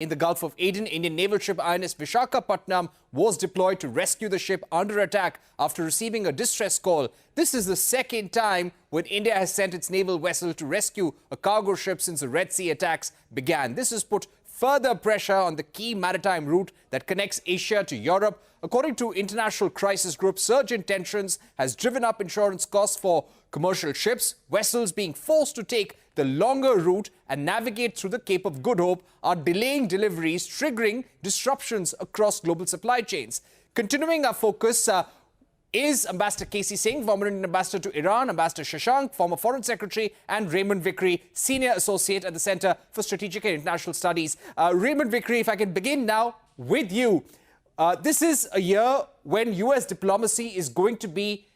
In the Gulf of Aden, Indian naval ship INS Visakhapatnam was deployed to rescue the ship under attack after receiving a distress call. This is the second time when India has sent its naval vessel to rescue a cargo ship since the Red Sea attacks began. This has put further pressure on the key maritime route that connects Asia to Europe. According to International Crisis Group, surge in tensions has driven up insurance costs for commercial ships. Vessels being forced to take the longer route and navigate through the Cape of Good Hope are delaying deliveries, triggering disruptions across global supply chains. Continuing our focus is Ambassador Singh, former Indian ambassador to Iran, Ambassador Shashank, former Foreign Secretary, and Raymond Vickery, Senior Associate at the Center for Strategic and International Studies. Raymond Vickery, if I can begin now with you. This is a year when US diplomacy is going to be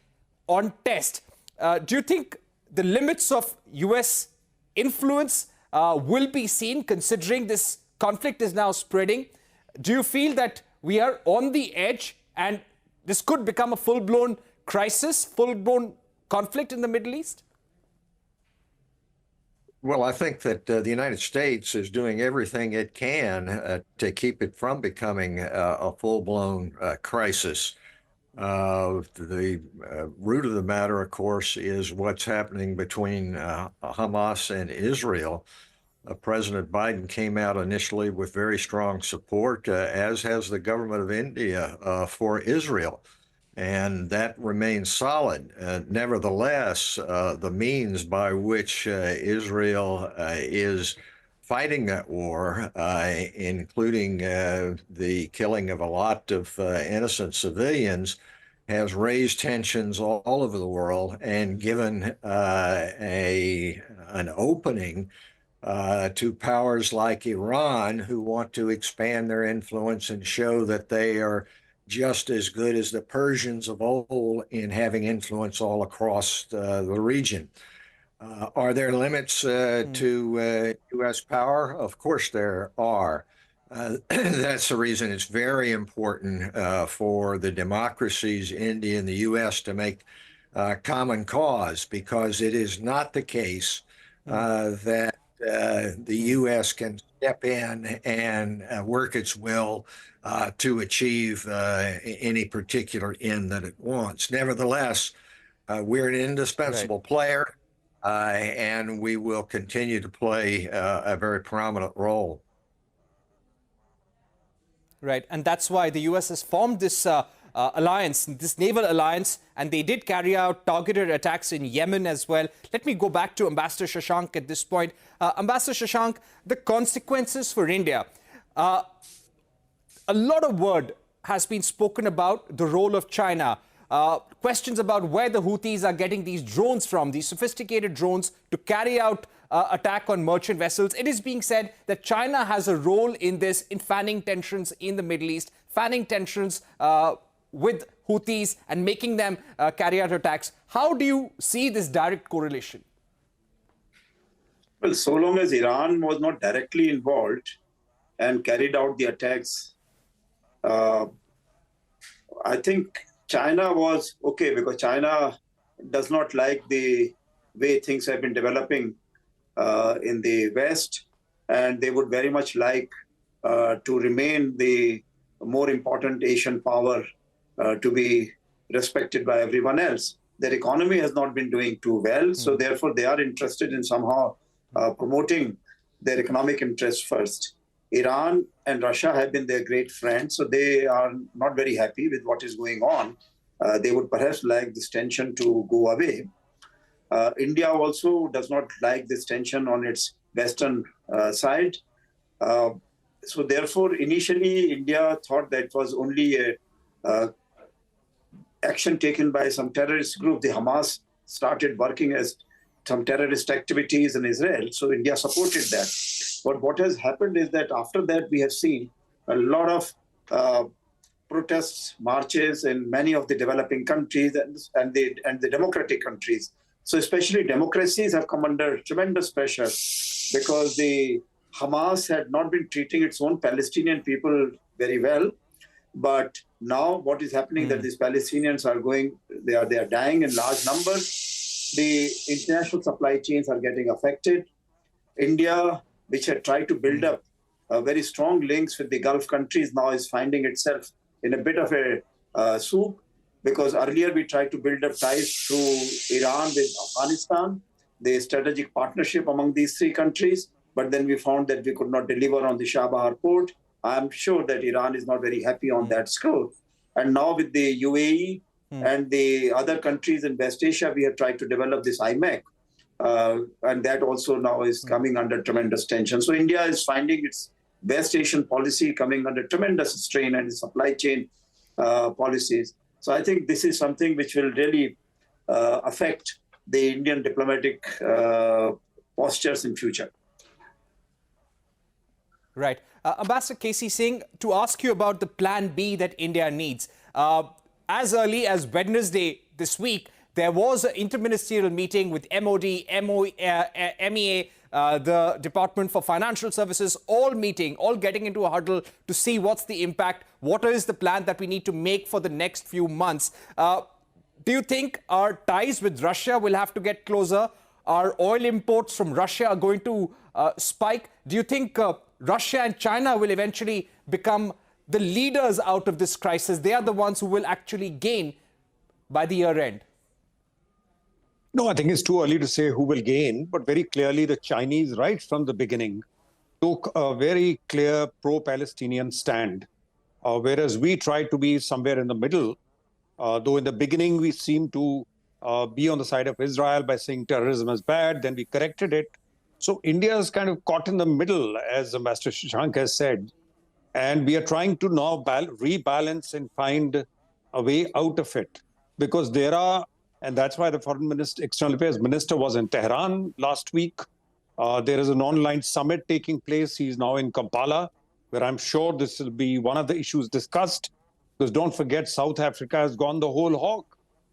on test. Do you think the limits of US influence will be seen considering this conflict is now spreading? Do you feel that we are on the edge and this could become a full-blown crisis, full-blown conflict in the Middle East? Well, I think that the United States is doing everything it can to keep it from becoming a full-blown crisis. The root of the matter, of course, is what's happening between Hamas and Israel. President Biden came out initially with very strong support, as has the government of India, for Israel. And that remains solid. Nevertheless, the means by which Israel is fighting that war, including the killing of a lot of innocent civilians, has raised tensions all over the world and given an opening to powers like Iran, who want to expand their influence and show that they are just as good as the Persians of old in having influence all across the region. Are there limits to U.S. power? Of course there are. That's the reason it's very important for the democracies, India and the U.S., to make common cause, because it is not the case that the U.S. can step in and work its will to achieve any particular end that it wants. Nevertheless, we're an indispensable player, and we will continue to play a very prominent role. Right, and that's why the U.S. has formed this alliance, this naval alliance, and they did carry out targeted attacks in Yemen as well. Let me go back to Ambassador Shashank at this point. Ambassador Shashank, the consequences for India. A lot of word has been spoken about the role of China. Questions about where the Houthis are getting these drones from, these sophisticated drones to carry out attack on merchant vessels. It is being said that China has a role in this, in fanning tensions in the Middle East, fanning tensions with Houthis and making them carry out attacks. How do you see this direct correlation? Well, so long as Iran was not directly involved and carried out the attacks, I think China was okay, because China does not like the way things have been developing in the West, and they would very much like to remain the more important Asian power to be respected by everyone else. Their economy has not been doing too well, so therefore they are interested in somehow promoting their economic interests first. Iran and Russia have been their great friends, so they are not very happy with what is going on. They would perhaps like this tension to go away. India also does not like this tension on its western side. So therefore, initially, India thought that it was only a action taken by some terrorist group. The Hamas started working as some terrorist activities in Israel, so India supported that. But what has happened is that after that, we have seen a lot of protests, marches in many of the developing countries and the democratic countries. So especially democracies have come under tremendous pressure, because the Hamas had not been treating its own Palestinian people very well. But now what is happening that these Palestinians are they are dying in large numbers. The international supply chains are getting affected. India, which had tried to build up very strong links with the Gulf countries now is finding itself in a bit of a soup, because earlier we tried to build up ties through Iran with Afghanistan, the strategic partnership among these three countries, but then we found that we could not deliver on the Shah Bahar port. I'm sure that Iran is not very happy on that score. And now with the UAE and the other countries in West Asia, we have tried to develop this IMEC. And that also now is coming under tremendous tension. So India is finding its West Asian policy coming under tremendous strain, and its supply chain policies. So I think this is something which will really affect the Indian diplomatic postures in future. Right. Ambassador K.C. Singh, to ask you about the plan B that India needs. As early as Wednesday this week, there was an interministerial meeting with MOD, MEA, the Department for Financial Services, all meeting, all getting into a huddle to see what's the impact, what is the plan that we need to make for the next few months. Do you think our ties with Russia will have to get closer? Our oil imports from Russia are going to spike? Do you think Russia and China will eventually become the leaders out of this crisis? They are the ones who will actually gain by the year end. No, I think it's too early to say who will gain, but very clearly the Chinese, right from the beginning, took a very clear pro-Palestinian stand, whereas we tried to be somewhere in the middle, though in the beginning we seemed to be on the side of Israel by saying terrorism is bad, then we corrected it. So India is kind of caught in the middle, as Ambassador Shashank has said, and we are trying to now rebalance and find a way out of it, because there are, and that's why the Foreign Minister, External Affairs Minister was in Tehran last week. There is an online summit taking place. He's now in Kampala, where I'm sure this will be one of the issues discussed, because don't forget, South Africa has gone the whole hog.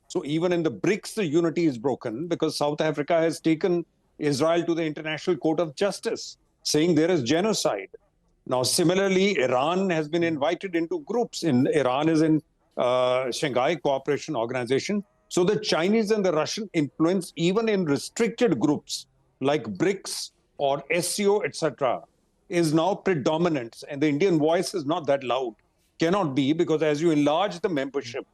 So even in the BRICS, the unity is broken, because South Africa has taken Israel to the International Court of Justice, saying there is genocide. Now, similarly, Iran has been invited into groups. Iran is in Shanghai Cooperation Organization. So the Chinese and the Russian influence, even in restricted groups like BRICS or SCO, etc., is now predominant. And the Indian voice is not that loud. Cannot be, because as you enlarge the membership,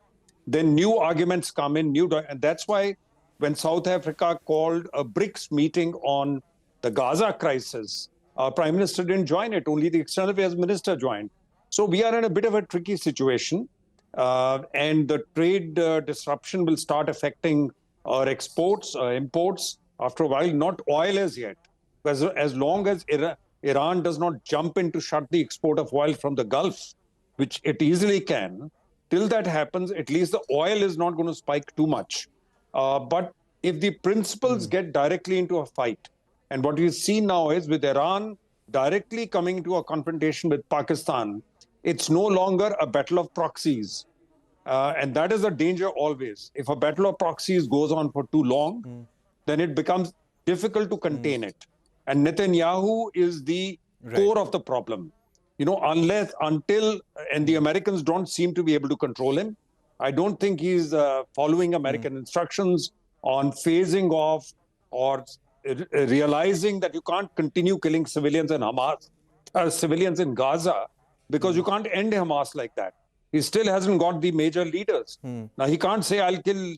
then new arguments come in, and that's why when South Africa called a BRICS meeting on the Gaza crisis, our Prime Minister didn't join it, only the External Affairs Minister joined. So we are in a bit of a tricky situation. And the trade disruption will start affecting our exports, imports after a while, not oil as yet. Because as long as Iran does not jump in to shut the export of oil from the Gulf, which it easily can, till that happens, at least the oil is not going to spike too much. But if the principals get directly into a fight, and what we see now is with Iran directly coming into a confrontation with Pakistan, it's no longer a battle of proxies. And that is a danger always. If a battle of proxies goes on for too long, then it becomes difficult to contain it. And Netanyahu is the core of the problem. You know, and the Americans don't seem to be able to control him. I don't think he's following American instructions on phasing off or realizing that you can't continue killing civilians in civilians in Gaza, because you can't end Hamas like that. He still hasn't got the major leaders. Now, he can't say, I'll kill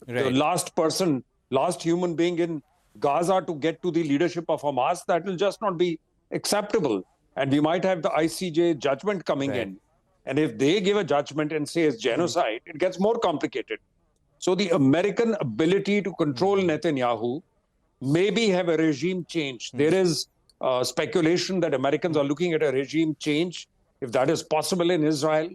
the last person, last human being in Gaza to get to the leadership of Hamas. That will just not be acceptable. And we might have the ICJ judgment coming in. And if they give a judgment and say it's genocide, it gets more complicated. So the American ability to control Netanyahu maybe have a regime change. There is speculation that Americans are looking at a regime change. If that is possible in Israel,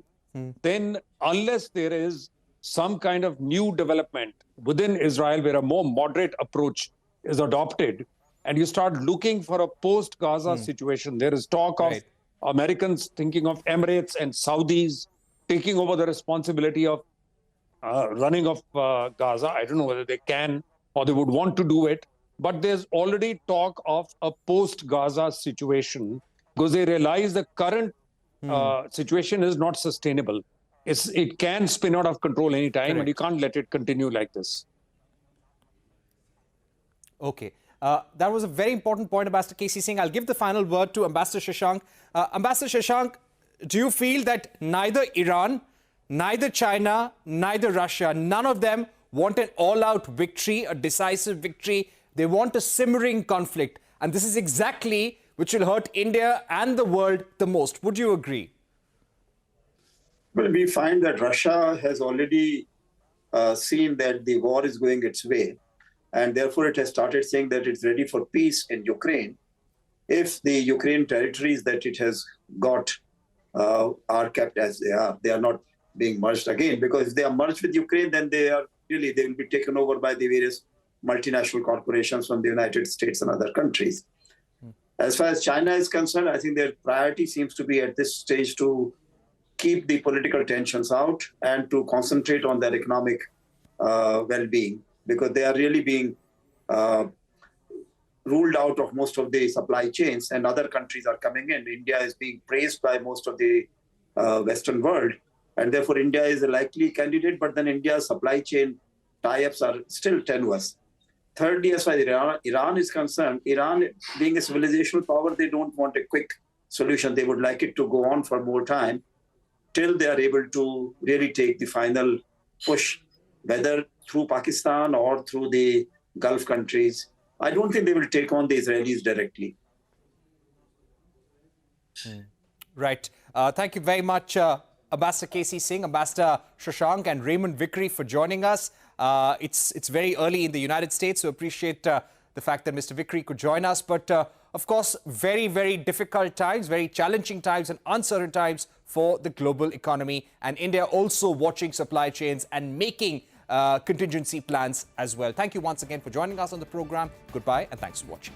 then unless there is some kind of new development within Israel where a more moderate approach is adopted, and you start looking for a post-Gaza situation, there is talk of Americans thinking of Emirates and Saudis taking over the responsibility of running of Gaza. I don't know whether they can or they would want to do it, but there's already talk of a post-Gaza situation, because they realize the current situation is not sustainable. It can spin out of control anytime, and you can't let it continue like this. Okay. That was a very important point, Ambassador K.C. Singh. I'll give the final word to Ambassador Shashank. Ambassador Shashank, do you feel that neither Iran, neither China, neither Russia, none of them want an all-out victory, a decisive victory? They want a simmering conflict. And this is exactly which will hurt India and the world the most. Would you agree? Well, we find that Russia has already seen that the war is going its way. And therefore, it has started saying that it's ready for peace in Ukraine if the Ukraine territories that it has got are kept as they are. They are not being merged again, because if they are merged with Ukraine, then they will be taken over by the various multinational corporations from the United States and other countries. As far as China is concerned, I think their priority seems to be at this stage to keep the political tensions out and to concentrate on their economic well-being, because they are really being ruled out of most of the supply chains, and other countries are coming in. India is being praised by most of the Western world, and therefore India is a likely candidate, but then India's supply chain tie-ups are still tenuous. Thirdly, as far as Iran is concerned, Iran being a civilizational power, they don't want a quick solution. They would like it to go on for more time till they are able to really take the final push, whether through Pakistan or through the Gulf countries. I don't think they will take on the Israelis directly. Right. Thank you very much, Ambassador K.C. Singh, Ambassador Shashank and Raymond Vickery for joining us. It's very early in the United States, so appreciate the fact that Mr. Vickery could join us. But of course, very, very difficult times, very challenging times and uncertain times for the global economy. And India also watching supply chains and making contingency plans as well. Thank you once again for joining us on the program. Goodbye and thanks for watching.